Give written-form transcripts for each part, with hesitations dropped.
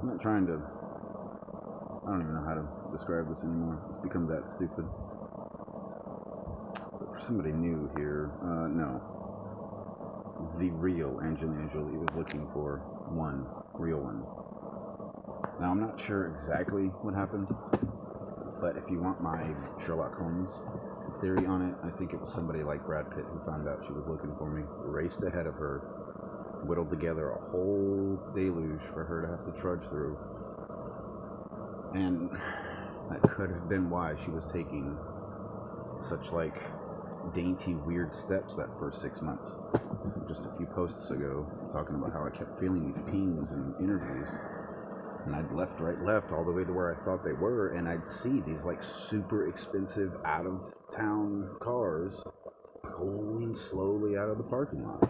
I'm not trying to. I don't even know how to describe this anymore. It's become that stupid. But for somebody new here, no. The real Angelina Jolie was looking for one real one. Now, I'm not sure exactly what happened, but if you want my Sherlock Holmes theory on it, I think it was somebody like Brad Pitt who found out she was looking for me, raced ahead of her, whittled together a whole deluge for her to have to trudge through. And that could have been why she was taking such like dainty, weird steps that first 6 months. Just a few posts ago, talking about how I kept feeling these pings in interviews, and I'd left, right, left, all the way to where I thought they were, and I'd see these like super expensive out-of-town cars pulling slowly out of the parking lot.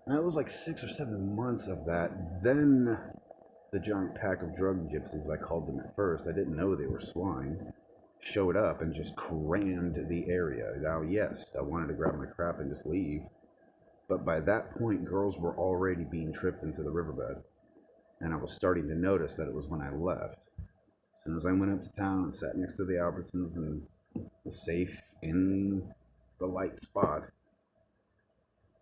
And it was like 6 or 7 months of that. Then the giant pack of drug gypsies, I called them at first, I didn't know they were swine, showed up and just crammed the area. Now, yes, I wanted to grab my crap and just leave, but by that point, girls were already being tripped into the riverbed, and I was starting to notice that it was when I left. As soon as I went up to town and sat next to the Albertsons and was safe in the light spot,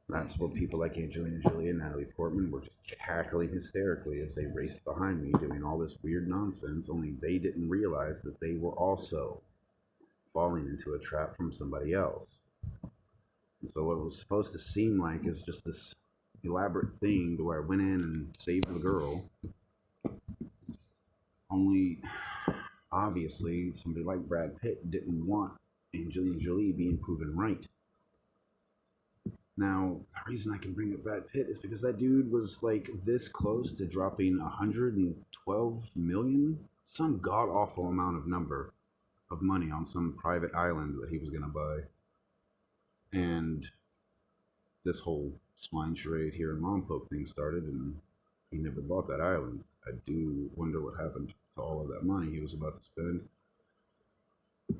that's where people like Angelina Jolie and Natalie Portman were just cackling hysterically as they raced behind me doing all this weird nonsense, only they didn't realize that they were also falling into a trap from somebody else. And so what it was supposed to seem like is just this elaborate thing to where I went in and saved the girl. Only, obviously, somebody like Brad Pitt didn't want Angelina Jolie being proven right. Now, the reason I can bring up Brad Pitt is because that dude was like this close to dropping 112 million, some god awful amount of number of money on some private island that he was going to buy. And this whole swine charade here in Lompoc thing started, and he never bought that island. I do wonder what happened to all of that money he was about to spend.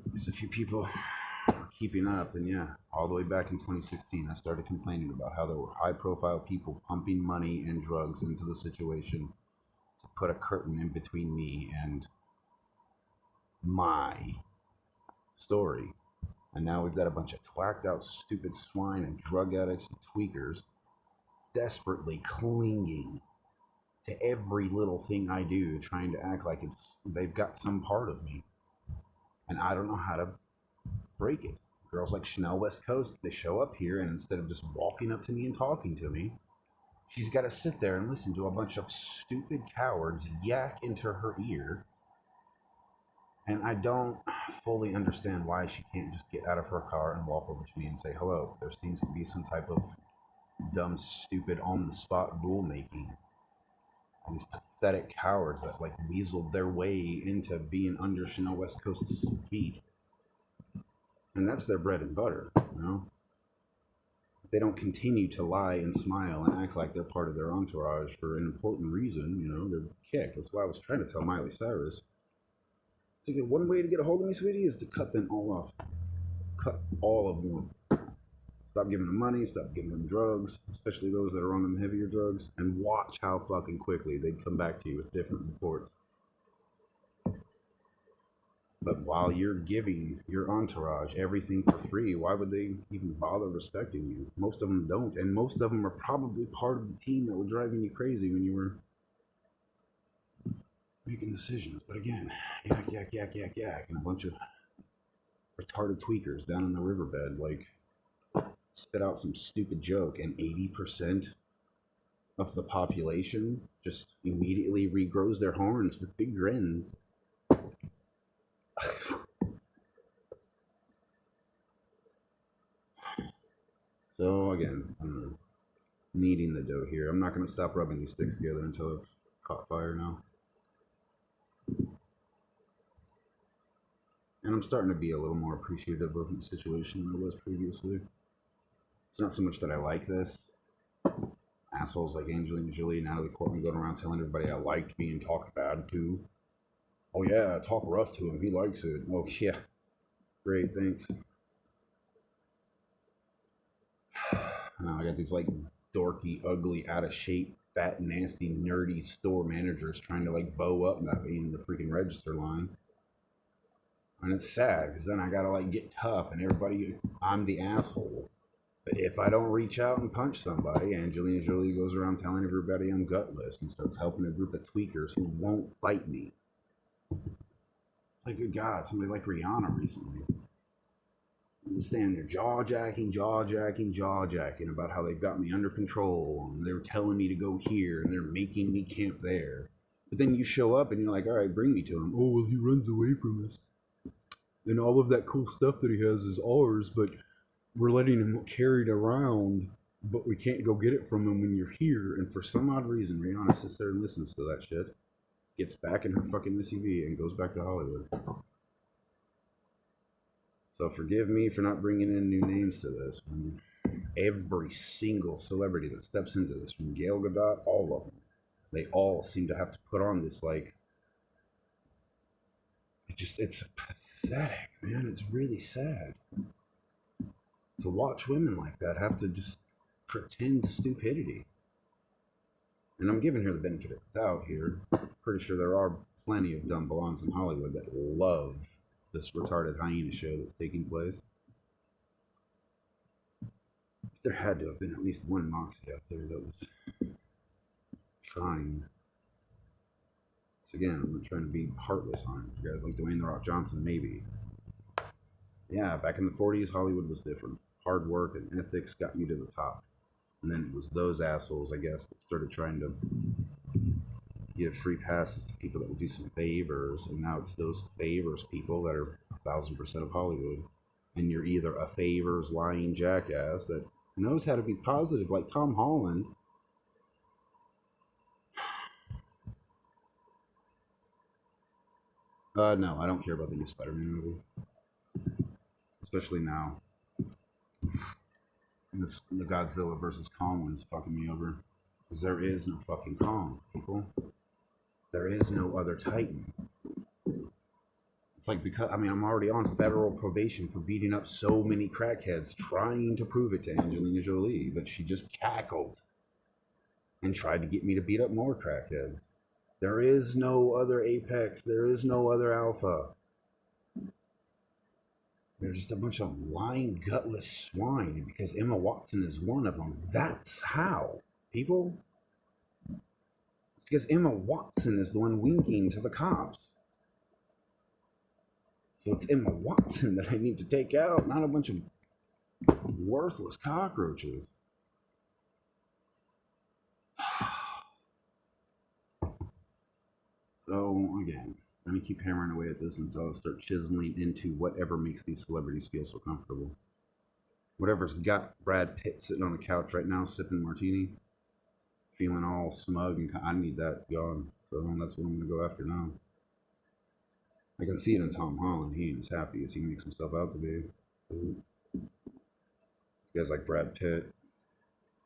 There's a few people keeping up, then yeah, all the way back in 2016, I started complaining about how there were high-profile people pumping money and drugs into the situation to put a curtain in between me and my story. And now we've got a bunch of twacked out stupid swine and drug addicts and tweakers desperately clinging to every little thing I do, trying to act like they've got some part of me. And I don't know how to break it. Girls like Chanel West Coast, they show up here, and instead of just walking up to me and talking to me, she's got to sit there and listen to a bunch of stupid cowards yak into her ear. And I don't fully understand why she can't just get out of her car and walk over to me and say hello. There seems to be some type of dumb, stupid, on-the-spot rulemaking. And these pathetic cowards that like weaseled their way into being under Chanel West Coast's feet. And that's their bread and butter, you know? If they don't continue to lie and smile and act like they're part of their entourage for an important reason, you know, they're kicked. That's why I was trying to tell Miley Cyrus. So one way to get a hold of me, sweetie, is to cut them all off. Cut all of them. Stop giving them money, stop giving them drugs, especially those that are on them heavier drugs, and watch how fucking quickly they come back to you with different reports. But while you're giving your entourage everything for free, why would they even bother respecting you? Most of them don't, and most of them are probably part of the team that were driving you crazy when you were making decisions. But again, yak, yak, yak, yak, yak, and a bunch of retarded tweakers down in the riverbed, like, spit out some stupid joke, and 80% of the population just immediately regrows their horns with big grins. So again, I'm kneading the dough here. I'm not going to stop rubbing these sticks together until I've caught fire now. And I'm starting to be a little more appreciative of the situation than I was previously. It's not so much that I like this. Assholes like Angelina Jolie and Natalie Portman going around telling everybody I liked being talked bad to. Oh yeah, talk rough to him. He likes it. Oh yeah. Great, thanks. Now I got these like dorky, ugly, out of shape fat, nasty, nerdy store managers trying to like bow up at me in the freaking register line. And it's sad because then I gotta like get tough and everybody, I'm the asshole. But if I don't reach out and punch somebody, Angelina Jolie goes around telling everybody I'm gutless and starts helping a group of tweakers who won't fight me. Like, good God, somebody like Rihanna recently. Standing there jaw-jacking about how they've got me under control and they're telling me to go here and they're making me camp there. But then you show up and you're like, all right, bring me to him. Oh, well, he runs away from us. And all of that cool stuff that he has is ours, but we're letting him carry it around, but we can't go get it from him when you're here. And for some odd reason, Rihanna sits there and listens to that shit, gets back in her fucking SUV, and goes back to Hollywood. So forgive me for not bringing in new names to this. When every single celebrity that steps into this, from Gail Gadot, all of them, they all seem to have to put on this, like, it's pathetic, man. It's really sad to watch women like that have to just pretend stupidity. And I'm giving her the benefit of the doubt here. Pretty sure there are plenty of dumb blondes in Hollywood that love this retarded hyena show that's taking place. There had to have been at least one Moxie out there that was trying. So again, I'm not trying to be heartless on it. You guys like Dwayne "The Rock" Johnson, maybe. Yeah, back in the 40s, Hollywood was different. Hard work and ethics got you to the top. And then it was those assholes, I guess, that started trying to give free passes to people that would do some favors. And now it's those favors people that are 1,000% of Hollywood. And you're either a favors lying jackass that knows how to be positive, like Tom Holland. No, I don't care about the new Spider-Man movie. Especially now. The Godzilla versus Kong one's fucking me over. Because there is no fucking Kong, people. There is no other Titan. It's like, because, I mean, I'm already on federal probation for beating up so many crackheads, trying to prove it to Angelina Jolie, but she just cackled and tried to get me to beat up more crackheads. There is no other Apex. There is no other Alpha. They're just a bunch of lying, gutless swine. And because Emma Watson is one of them, that's how, people. It's because Emma Watson is the one winking to the cops. So it's Emma Watson that I need to take out, not a bunch of worthless cockroaches. So, again, I'm going to keep hammering away at this until I start chiseling into whatever makes these celebrities feel so comfortable. Whatever's got Brad Pitt sitting on the couch right now, sipping martini, feeling all smug, and I need that gone. So that's what I'm going to go after now. I can see it in Tom Holland. He ain't as happy as he makes himself out to be. These guys like Brad Pitt,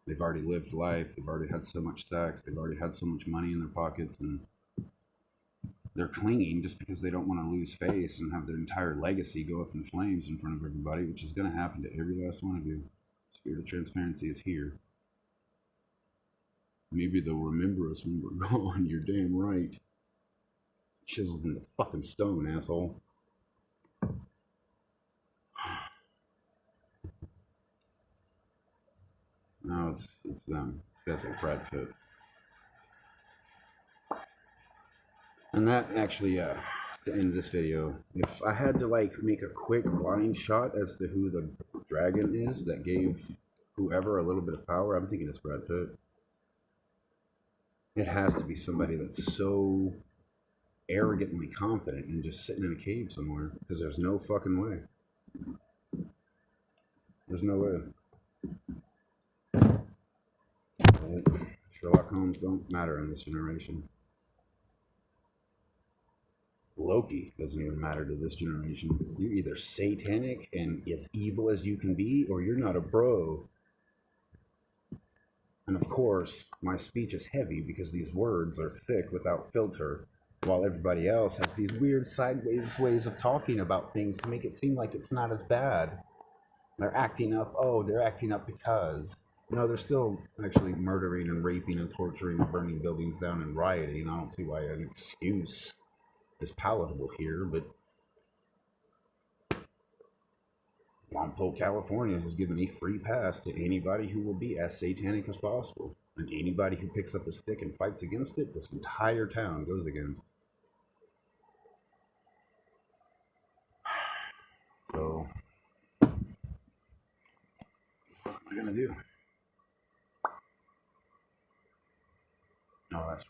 they've already lived life. They've already had so much sex. They've already had so much money in their pockets, and they're clinging just because they don't want to lose face and have their entire legacy go up in flames in front of everybody, which is going to happen to every last one of you. Spirit of transparency is here. Maybe they'll remember us when we're gone. You're damn right. Chiseled in the fucking stone, asshole. No, it's them. It's guys like Brad Pitt. And that actually, to end this video, if I had to like make a quick blind shot as to who the dragon is that gave whoever a little bit of power, I'm thinking it's Brad Pitt. It has to be somebody that's so arrogantly confident and just sitting in a cave somewhere, because there's no fucking way. There's no way. Sherlock Holmes don't matter in this generation. Loki doesn't even matter to this generation. You're either satanic and as evil as you can be, or you're not a bro. And of course, my speech is heavy because these words are thick without filter, while everybody else has these weird sideways ways of talking about things to make it seem like it's not as bad. They're acting up, they're acting up because. No, they're still actually murdering and raping and torturing and burning buildings down and rioting. I don't see why an excuse is palatable here, but Lompoc, California has given a free pass to anybody who will be as satanic as possible. And anybody who picks up a stick and fights against it, this entire town goes against. So, what am I gonna do? Oh, that's